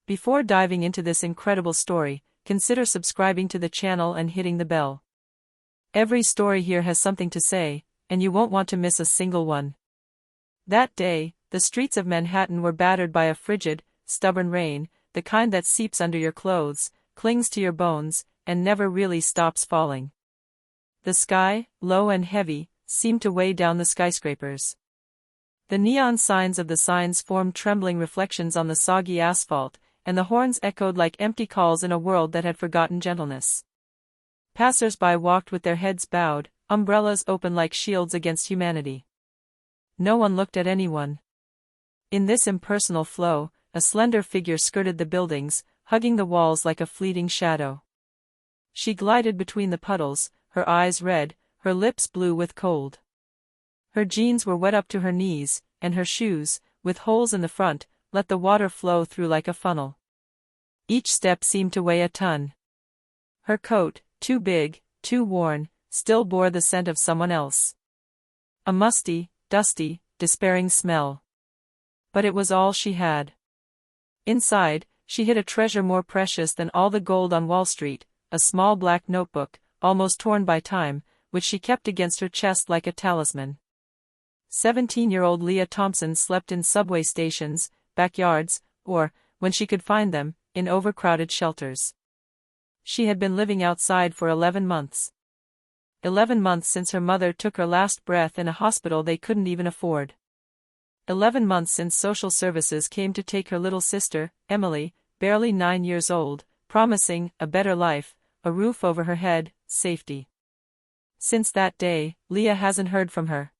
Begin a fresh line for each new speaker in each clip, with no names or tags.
Before diving into this incredible story, consider subscribing to the channel and hitting the bell. Every story here has something to say, and you won't want to miss a single one. That day, the streets of Manhattan were battered by a frigid, stubborn rain, the kind that seeps under your clothes, clings to your bones, and never really stops falling. The sky, low and heavy, seemed to weigh down the skyscrapers. The neon signs of the signs formed trembling reflections on the soggy asphalt, and the horns echoed like empty calls in a world that had forgotten gentleness. Passers-by walked with their heads bowed, umbrellas open like shields against humanity. No one looked at anyone. In this impersonal flow, a slender figure skirted the buildings, hugging the walls like a fleeting shadow. She glided between the puddles, her eyes red, her lips blue with cold. Her jeans were wet up to her knees, and her shoes, with holes in the front, let the water flow through like a funnel. Each step seemed to weigh a ton. Her coat, too big, too worn, still bore the scent of someone else. A musty, dusty, despairing smell. But it was all she had. Inside, she hid a treasure more precious than all the gold on Wall Street, a small black notebook, almost torn by time, which she kept against her chest like a talisman. 17-year-old Leah Thompson slept in subway stations, backyards, or, when she could find them, in overcrowded shelters. She had been living outside for 11 months. 11 months since her mother took her last breath in a hospital they couldn't even afford. 11 months since social services came to take her little sister, Emily, barely 9 years old, promising a better life, a roof over her head, safety. Since that day, Leah hasn't heard from her.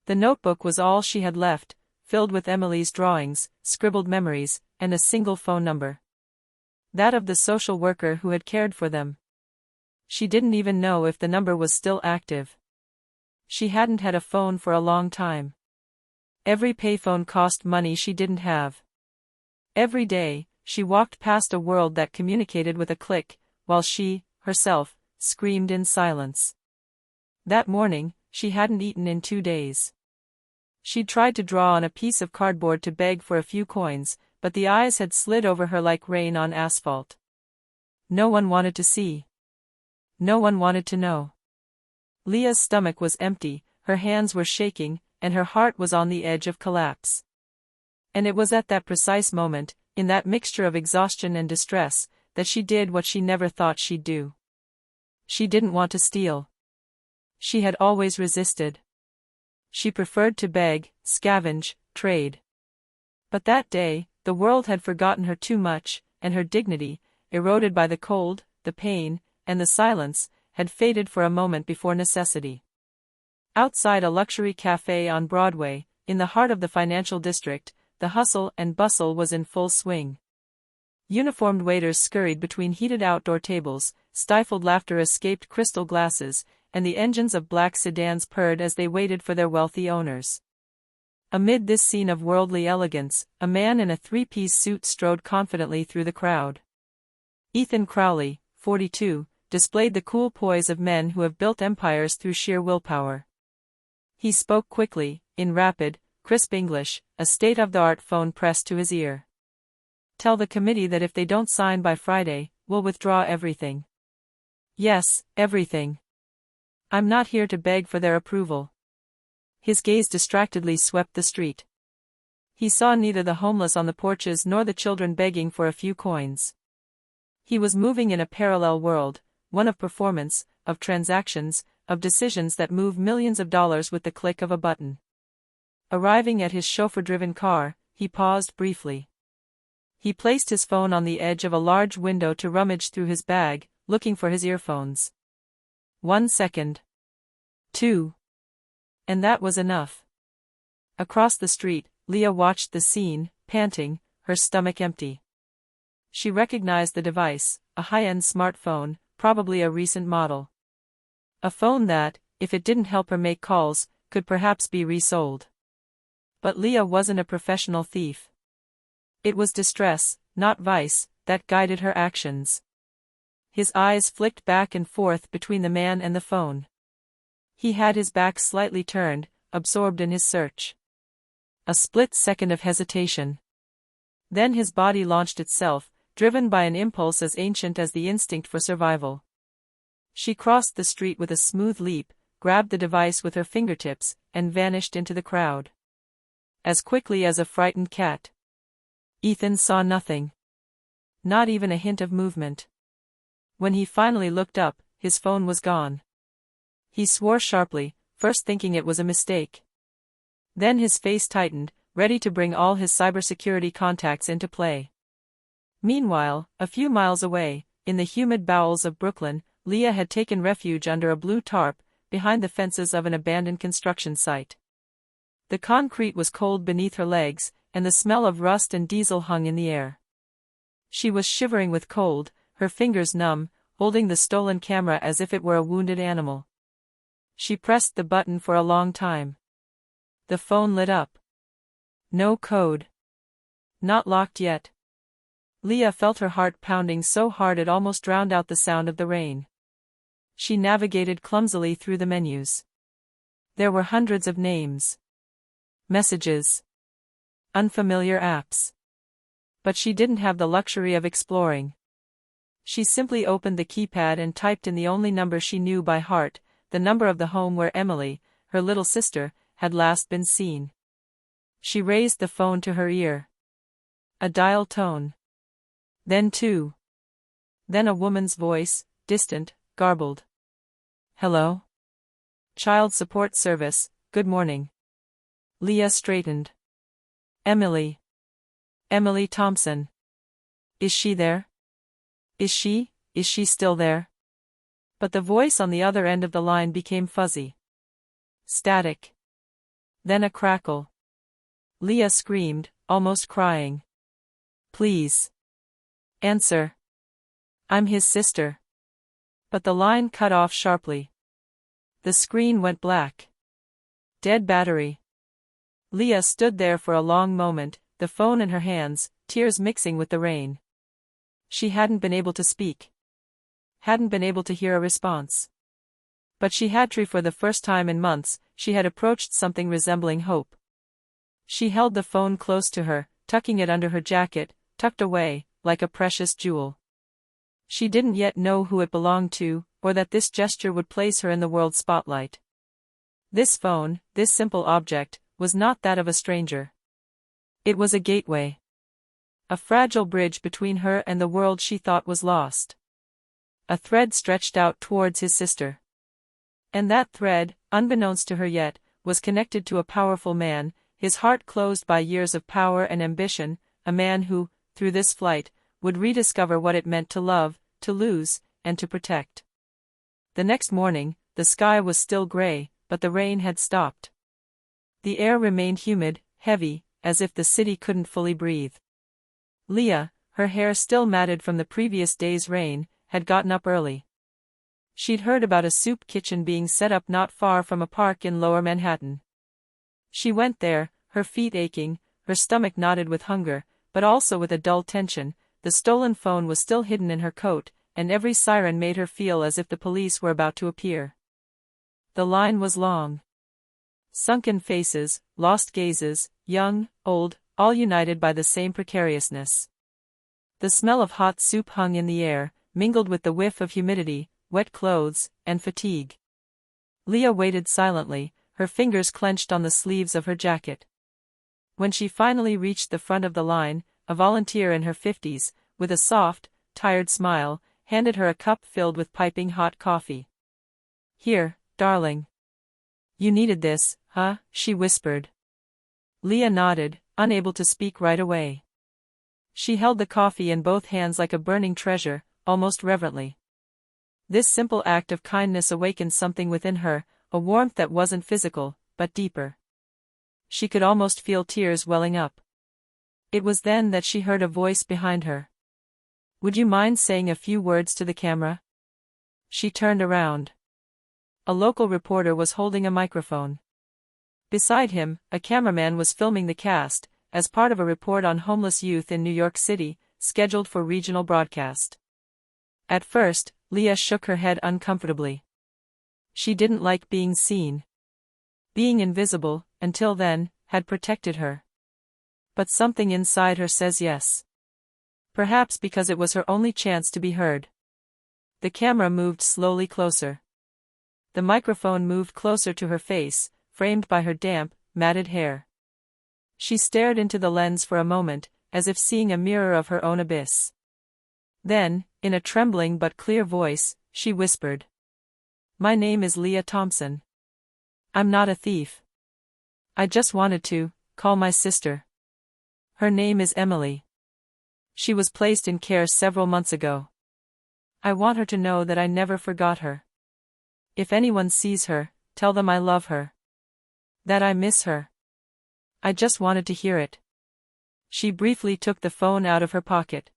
The notebook was all she had left, filled with Emily's drawings, scribbled memories, and a single phone number. That of the social worker who had cared for them. She didn't even know if the number was still active. She hadn't had a phone for a long time. Every payphone cost money she didn't have. Every day, she walked past a world that communicated with a click, while she, herself, screamed in silence. That morning, she hadn't eaten in 2 days. She'd tried to draw on a piece of cardboard to beg for a few coins, but the eyes had slid over her like rain on asphalt. No one wanted to see. No one wanted to know. Leah's stomach was empty, her hands were shaking, and her heart was on the edge of collapse. And it was at that precise moment, in that mixture of exhaustion and distress, that she did what she never thought she'd do. She didn't want to steal. She had always resisted. She preferred to beg, scavenge, trade. But that day, the world had forgotten her too much, and her dignity, eroded by the cold, the pain, and the silence, had faded for a moment before necessity. Outside a luxury cafe on Broadway, in the heart of the financial district, the hustle and bustle was in full swing. Uniformed waiters scurried between heated outdoor tables, stifled laughter escaped crystal glasses, and the engines of black sedans purred as they waited for their wealthy owners. Amid this scene of worldly elegance, a man in a three-piece suit strode confidently through the crowd. Ethan Crowley, 42, displayed the cool poise of men who have built empires through sheer willpower. He spoke quickly, in rapid, crisp English, a state-of-the-art phone pressed to his ear. "Tell the committee that if they don't sign by Friday, we'll withdraw everything. Yes, everything. I'm not here to beg for their approval." His gaze distractedly swept the street. He saw neither the homeless on the porches nor the children begging for a few coins. He was moving in a parallel world, one of performance, of transactions, of decisions that move millions of dollars with the click of a button. Arriving at his chauffeur-driven car, he paused briefly. He placed his phone on the edge of a large window to rummage through his bag, looking for his earphones. 1 second. 2. And that was enough. Across the street, Leah watched the scene, panting, her stomach empty. She recognized the device, a high-end smartphone, probably a recent model. A phone that, if it didn't help her make calls, could perhaps be resold. But Leah wasn't a professional thief. It was distress, not vice, that guided her actions. His eyes flicked back and forth between the man and the phone. He had his back slightly turned, absorbed in his search. A split second of hesitation. Then his body launched itself, driven by an impulse as ancient as the instinct for survival. She crossed the street with a smooth leap, grabbed the device with her fingertips, and vanished into the crowd. As quickly as a frightened cat. Ethan saw nothing. Not even a hint of movement. When he finally looked up, his phone was gone. He swore sharply, first thinking it was a mistake. Then his face tightened, ready to bring all his cybersecurity contacts into play. Meanwhile, a few miles away, in the humid bowels of Brooklyn, Leah had taken refuge under a blue tarp, behind the fences of an abandoned construction site. The concrete was cold beneath her legs, and the smell of rust and diesel hung in the air. She was shivering with cold, her fingers numb, holding the stolen camera as if it were a wounded animal. She pressed the button for a long time. The phone lit up. No code. Not locked yet. Leah felt her heart pounding so hard it almost drowned out the sound of the rain. She navigated clumsily through the menus. There were hundreds of names. Messages. Unfamiliar apps. But she didn't have the luxury of exploring. She simply opened the keypad and typed in the only number she knew by heart, the number of the home where Emily, her little sister, had last been seen. She raised the phone to her ear. A dial tone. Then two. Then a woman's voice, distant, garbled. Hello? Child Support Service, good morning. Leah straightened. Emily. Emily Thompson. Is she there? Is she still there? But the voice on the other end of the line became fuzzy. Static. Then a crackle. Leah screamed, almost crying. Please. Answer. I'm his sister. But the line cut off sharply. The screen went black. Dead battery. Leah stood there for a long moment, the phone in her hands, tears mixing with the rain. She hadn't been able to speak. Hadn't been able to hear a response. But she had for the first time in months, she had approached something resembling hope. She held the phone close to her, tucking it under her jacket, tucked away, like a precious jewel. She didn't yet know who it belonged to, or that this gesture would place her in the world's spotlight. This phone, this simple object, was not that of a stranger. It was a gateway. A fragile bridge between her and the world she thought was lost. A thread stretched out towards his sister. And that thread, unbeknownst to her yet, was connected to a powerful man, his heart closed by years of power and ambition, a man who, through this flight, would rediscover what it meant to love, to lose, and to protect. The next morning, the sky was still gray, but the rain had stopped. The air remained humid, heavy, as if the city couldn't fully breathe. Leah, her hair still matted from the previous day's rain, had gotten up early. She'd heard about a soup kitchen being set up not far from a park in Lower Manhattan. She went there, her feet aching, her stomach knotted with hunger, but also with a dull tension. The stolen phone was still hidden in her coat, and every siren made her feel as if the police were about to appear. The line was long. Sunken faces, lost gazes, young, old, all united by the same precariousness. The smell of hot soup hung in the air, mingled with the whiff of humidity, wet clothes, and fatigue. Leah waited silently, her fingers clenched on the sleeves of her jacket. When she finally reached the front of the line, a volunteer in her 50s, with a soft, tired smile, handed her a cup filled with piping hot coffee. Here, darling. You needed this, huh? She whispered. Leah nodded, unable to speak right away. She held the coffee in both hands like a burning treasure, almost reverently. This simple act of kindness awakened something within her, a warmth that wasn't physical, but deeper. She could almost feel tears welling up. It was then that she heard a voice behind her. Would you mind saying a few words to the camera? She turned around. A local reporter was holding a microphone. Beside him, a cameraman was filming the cast, as part of a report on homeless youth in New York City, scheduled for regional broadcast. At first, Leah shook her head uncomfortably. She didn't like being seen. Being invisible, until then, had protected her. But something inside her says yes. Perhaps because it was her only chance to be heard. The camera moved slowly closer. The microphone moved closer to her face, framed by her damp, matted hair. She stared into the lens for a moment, as if seeing a mirror of her own abyss. Then, in a trembling but clear voice, she whispered. "My name is Leah Thompson. I'm not a thief. I just wanted to call my sister. Her name is Emily. She was placed in care several months ago. I want her to know that I never forgot her. If anyone sees her, tell them I love her. That I miss her. I just wanted to hear it." She briefly took the phone out of her pocket.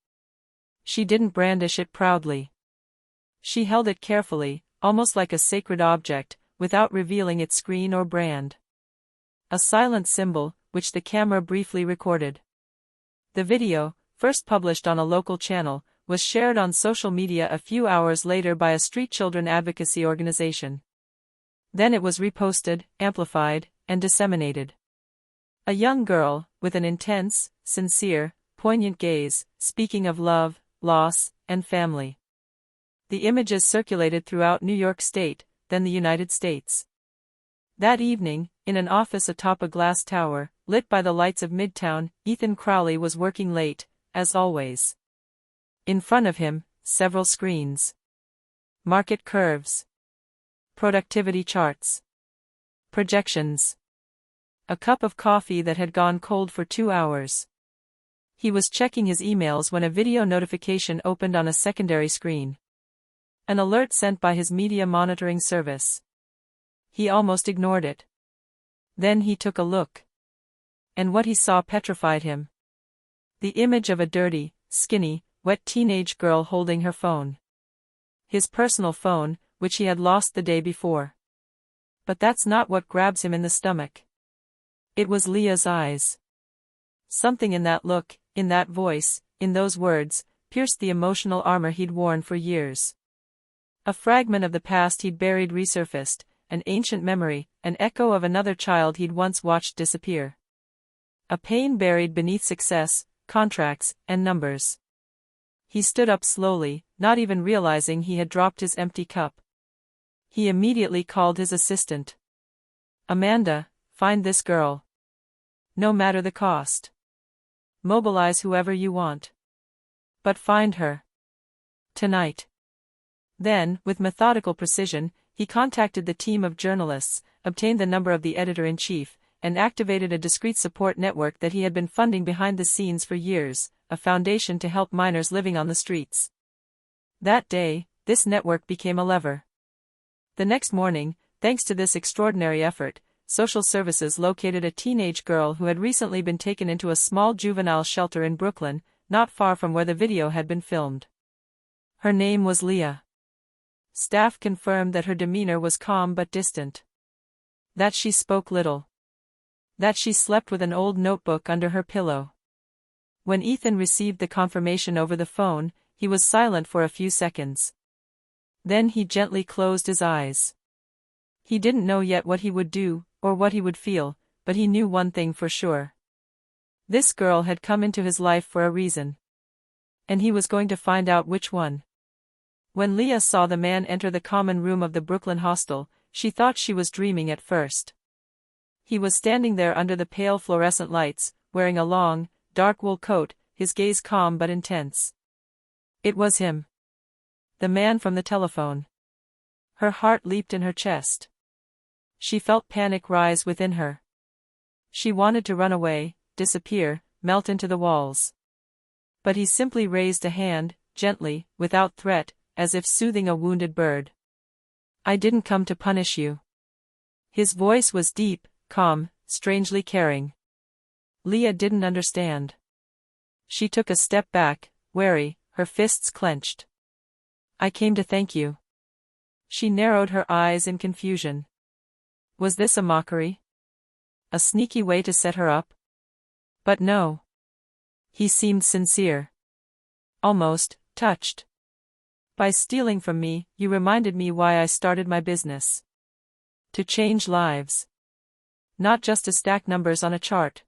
She didn't brandish it proudly. She held it carefully, almost like a sacred object, without revealing its screen or brand. A silent symbol, which the camera briefly recorded. The video, first published on a local channel, was shared on social media a few hours later by a street children advocacy organization. Then it was reposted, amplified, and disseminated. A young girl, with an intense, sincere, poignant gaze, speaking of love, loss, and family. The images circulated throughout New York State, then the United States. That evening, in an office atop a glass tower, lit by the lights of Midtown, Ethan Crowley was working late, as always. In front of him, several screens. Market curves. Productivity charts. Projections. A cup of coffee that had gone cold for 2 hours. He was checking his emails when a video notification opened on a secondary screen. An alert sent by his media monitoring service. He almost ignored it. Then he took a look. And what he saw petrified him. The image of a dirty, skinny, wet teenage girl holding her phone. His personal phone, which he had lost the day before. But that's not what grabs him in the stomach. It was Leah's eyes. Something in that look, in that voice, in those words, pierced the emotional armor he'd worn for years. A fragment of the past he'd buried resurfaced, an ancient memory, an echo of another child he'd once watched disappear. A pain buried beneath success, contracts, and numbers. He stood up slowly, not even realizing he had dropped his empty cup. He immediately called his assistant. "Amanda, find this girl. No matter the cost. Mobilize whoever you want. But find her. Tonight." Then, with methodical precision, he contacted the team of journalists, obtained the number of the editor-in-chief, and activated a discreet support network that he had been funding behind the scenes for years, a foundation to help minors living on the streets. That day, this network became a lever. The next morning, thanks to this extraordinary effort, social services located a teenage girl who had recently been taken into a small juvenile shelter in Brooklyn, not far from where the video had been filmed. Her name was Leah. Staff confirmed that her demeanor was calm but distant. That she spoke little. That she slept with an old notebook under her pillow. When Ethan received the confirmation over the phone, he was silent for a few seconds. Then he gently closed his eyes. He didn't know yet what he would do, or what he would feel, but he knew one thing for sure. This girl had come into his life for a reason. And he was going to find out which one. When Leah saw the man enter the common room of the Brooklyn hostel, she thought she was dreaming at first. He was standing there under the pale fluorescent lights, wearing a long, dark wool coat, his gaze calm but intense. It was him. The man from the telephone. Her heart leaped in her chest. She felt panic rise within her. She wanted to run away, disappear, melt into the walls. But he simply raised a hand, gently, without threat, as if soothing a wounded bird. "I didn't come to punish you." His voice was deep, calm, strangely caring. Leah didn't understand. She took a step back, wary, her fists clenched. "I came to thank you." She narrowed her eyes in confusion. Was this a mockery? A sneaky way to set her up? But no. He seemed sincere. Almost touched. "By stealing from me, you reminded me why I started my business. To change lives. Not just to stack numbers on a chart.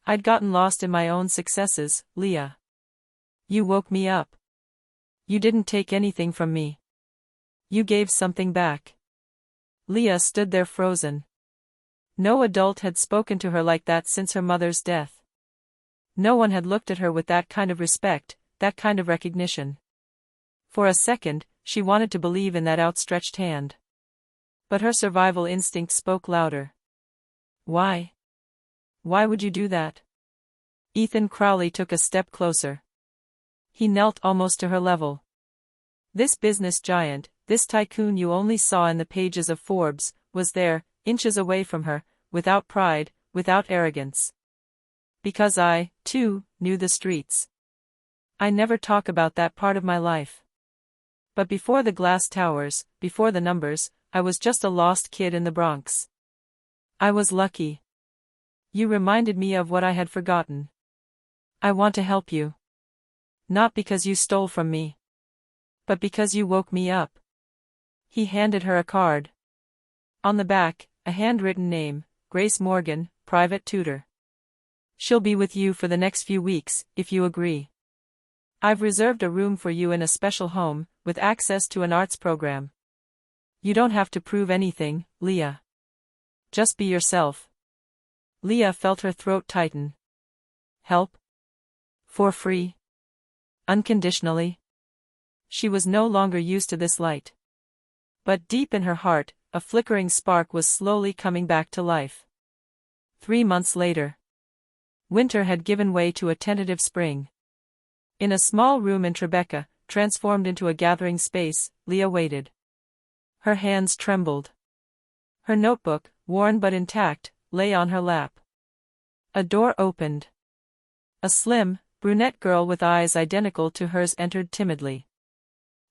I'd gotten lost in my own successes, Leah. You woke me up. You didn't take anything from me. You gave something back. Leah stood there frozen. No adult had spoken to her like that since her mother's death. No one had looked at her with that kind of respect, that kind of recognition. For a second, she wanted to believe in that outstretched hand. But her survival instinct spoke louder. Why? Why would you do that? Ethan Crowley took a step closer. He knelt almost to her level. This business giant, this tycoon you only saw in the pages of Forbes, was there, inches away from her, without pride, without arrogance. Because I, too, knew the streets. I never talk about that part of my life. But before the glass towers, before the numbers, I was just a lost kid in the Bronx. I was lucky. You reminded me of what I had forgotten. I want to help you. Not because you stole from me. But because you woke me up. He handed her a card. On the back, a handwritten name, Grace Morgan, private tutor. She'll be with you for the next few weeks, if you agree. I've reserved a room for you in a special home, with access to an arts program. You don't have to prove anything, Leah. Just be yourself. Leah felt her throat tighten. Help? For free? Unconditionally? She was no longer used to this light. But deep in her heart, a flickering spark was slowly coming back to life. 3 months later. Winter had given way to a tentative spring. In a small room in Tribeca, transformed into a gathering space, Leah waited. Her hands trembled. Her notebook, worn but intact, lay on her lap. A door opened. A slim, brunette girl with eyes identical to hers entered timidly.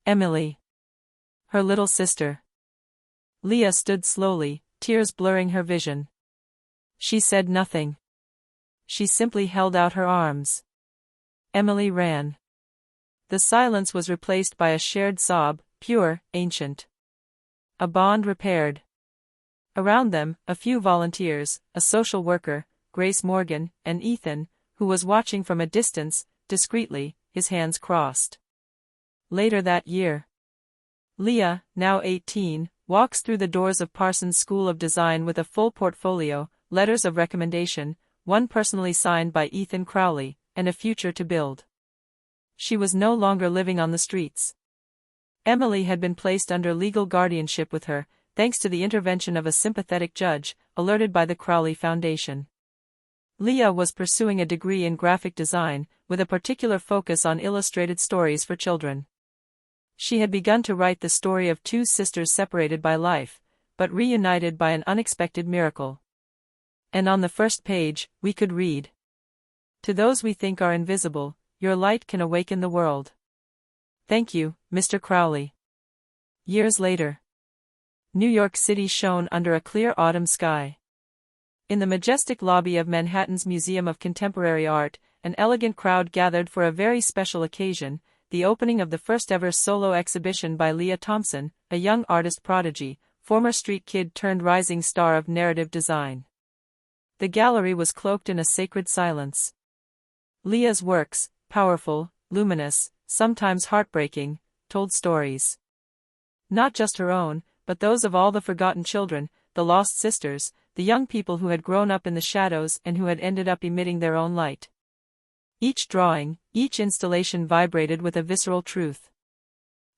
Emily. Her little sister. Leah stood slowly, tears blurring her vision. She said nothing. She simply held out her arms. Emily ran. The silence was replaced by a shared sob, pure, ancient. A bond repaired. Around them, a few volunteers, a social worker, Grace Morgan, and Ethan, who was watching from a distance, discreetly, his hands crossed. Later that year. Leah, now 18, walks through the doors of Parsons School of Design with a full portfolio, letters of recommendation, one personally signed by Ethan Crowley, and a future to build. She was no longer living on the streets. Emily had been placed under legal guardianship with her, thanks to the intervention of a sympathetic judge, alerted by the Crowley Foundation. Leah was pursuing a degree in graphic design, with a particular focus on illustrated stories for children. She had begun to write the story of two sisters separated by life, but reunited by an unexpected miracle. And on the first page, we could read, "To those we think are invisible, your light can awaken the world. Thank you, Mr. Crowley." Years later. New York City shone under a clear autumn sky. In the majestic lobby of Manhattan's Museum of Contemporary Art, an elegant crowd gathered for a very special occasion, the opening of the first-ever solo exhibition by Leah Thompson, a young artist prodigy, former street kid turned rising star of narrative design. The gallery was cloaked in a sacred silence. Leah's works, powerful, luminous, sometimes heartbreaking, told stories. Not just her own, but those of all the forgotten children, the lost sisters, the young people who had grown up in the shadows and who had ended up emitting their own light. Each drawing, each installation vibrated with a visceral truth.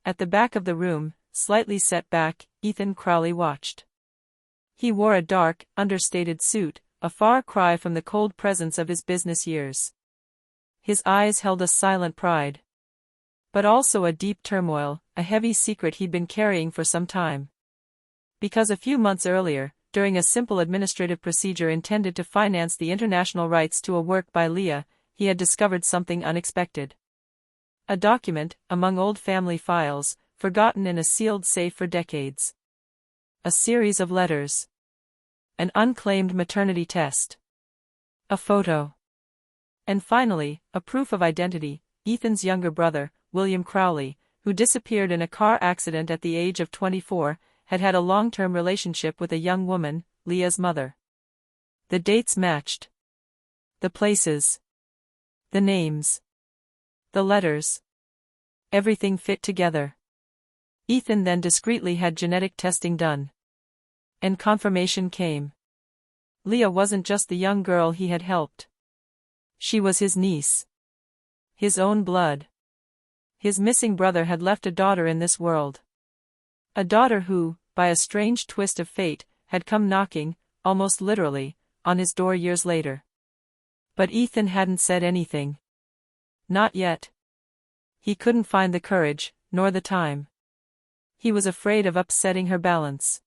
At the back of the room, slightly set back, Ethan Crowley watched. He wore a dark, understated suit, a far cry from the cold presence of his business years. His eyes held a silent pride. But also a deep turmoil, a heavy secret he'd been carrying for some time. Because a few months earlier, during a simple administrative procedure intended to finance the international rights to a work by Leah, he had discovered something unexpected. A document, among old family files, forgotten in a sealed safe for decades. A series of letters. An unclaimed maternity test. A photo. And finally, a proof of identity, Ethan's younger brother, William Crowley, who disappeared in a car accident at the age of 24, had had a long-term relationship with a young woman, Leah's mother. The dates matched. The places. The names. The letters. Everything fit together. Ethan then discreetly had genetic testing done. And confirmation came. Leah wasn't just the young girl he had helped. She was his niece. His own blood. His missing brother had left a daughter in this world. A daughter who, by a strange twist of fate, had come knocking, almost literally, on his door years later. But Ethan hadn't said anything. Not yet. He couldn't find the courage, nor the time. He was afraid of upsetting her balance.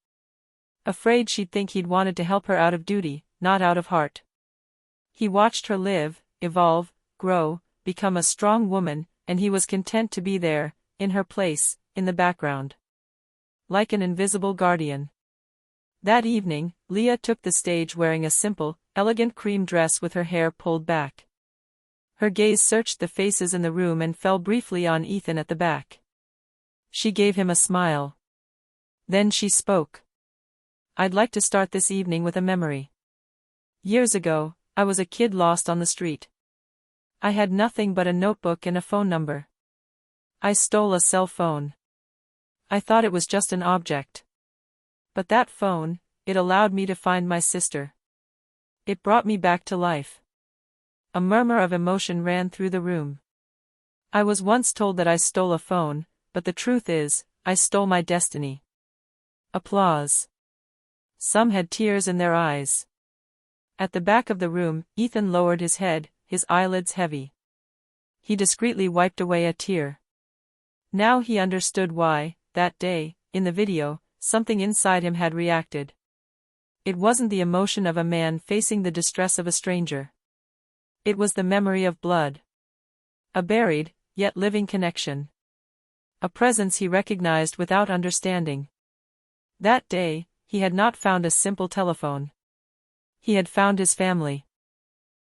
Afraid she'd think he'd wanted to help her out of duty, not out of heart. He watched her live, evolve, grow, become a strong woman, and he was content to be there, in her place, in the background. Like an invisible guardian. That evening, Leah took the stage wearing a simple, elegant cream dress with her hair pulled back. Her gaze searched the faces in the room and fell briefly on Ethan at the back. She gave him a smile. Then she spoke. "I'd like to start this evening with a memory. Years ago, I was a kid lost on the street. I had nothing but a notebook and a phone number. I stole a cell phone. I thought it was just an object. But that phone, it allowed me to find my sister. It brought me back to life." A murmur of emotion ran through the room. "I was once told that I stole a phone, but the truth is, I stole my destiny." Applause. Some had tears in their eyes. At the back of the room, Ethan lowered his head, his eyelids heavy. He discreetly wiped away a tear. Now he understood why, that day, in the video, something inside him had reacted. It wasn't the emotion of a man facing the distress of a stranger. It was the memory of blood. A buried, yet living connection. A presence he recognized without understanding. That day, he had not found a simple telephone. He had found his family.